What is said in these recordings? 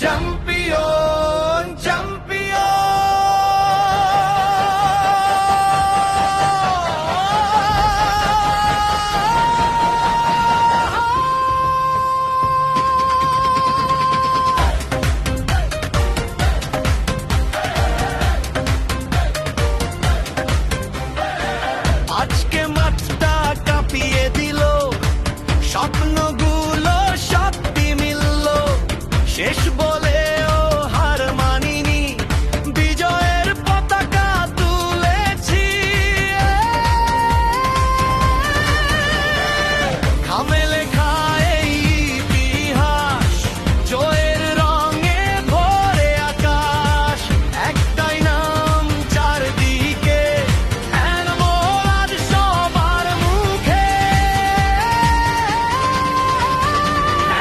Champion champion. আজকে মাঠটা কাঁপিয়ে দিল, স্বপ্নগুলো সত্যি মিলল। শেষ বলেও হার মানিনি, বিজয়ের পতাকা তুলেছি। ঘামে লেখা এই ইতিহাস, জয়ের রঙে ভরে আকাশ। একটাই নাম চারদিকে, এনমোল আজ সবার মুখে।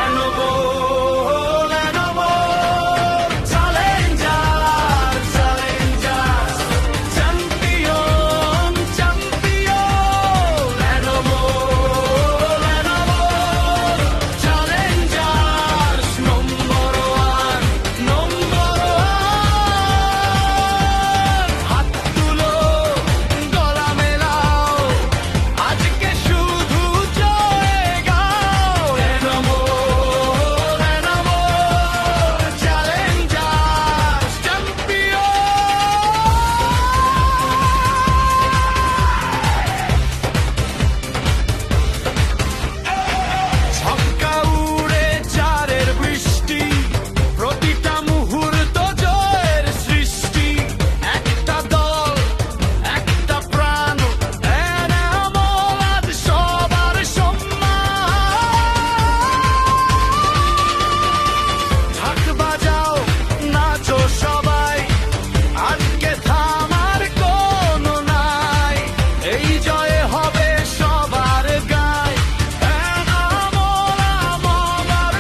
এনমোল এনমোল চ্যালেঞ্জার চ্যালেঞ্জার, চ্যাম্পিয়ন চ্যাম্পিয়ন। এনমোল এনমোল challenger, number one number one. হাত তুলো, গলা মেলাও, আজকে শুধু জয় গাও। এনমোল এনমোল চ্যালেঞ্জার, চ্যাম্পিয়ন। ছক্কা উড়ে চারের বৃষ্টি, প্রতিটা মুহূর্ত জয়ের সৃষ্টি। একটা দল, একটা প্রাণ, এনমোল আজ সবার সম্মান। ঢাক বাজাও, নাচো সবাই, আজকে থামার কোনো নাই। এই জয়ে হবে সবার গায়, এনমোল আমার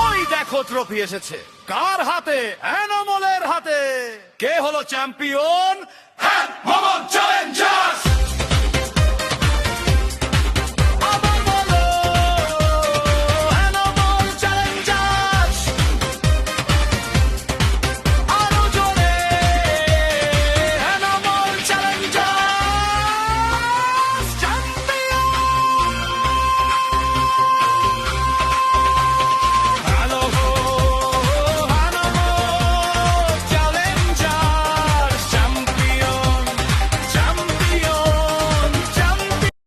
ওই দেখো ট্রফি এসেছে। কার হাতে? এনমোলের হাতে। কে হলো চ্যাম্পিয়ন? এনমোল চ্যালেঞ্জার্স।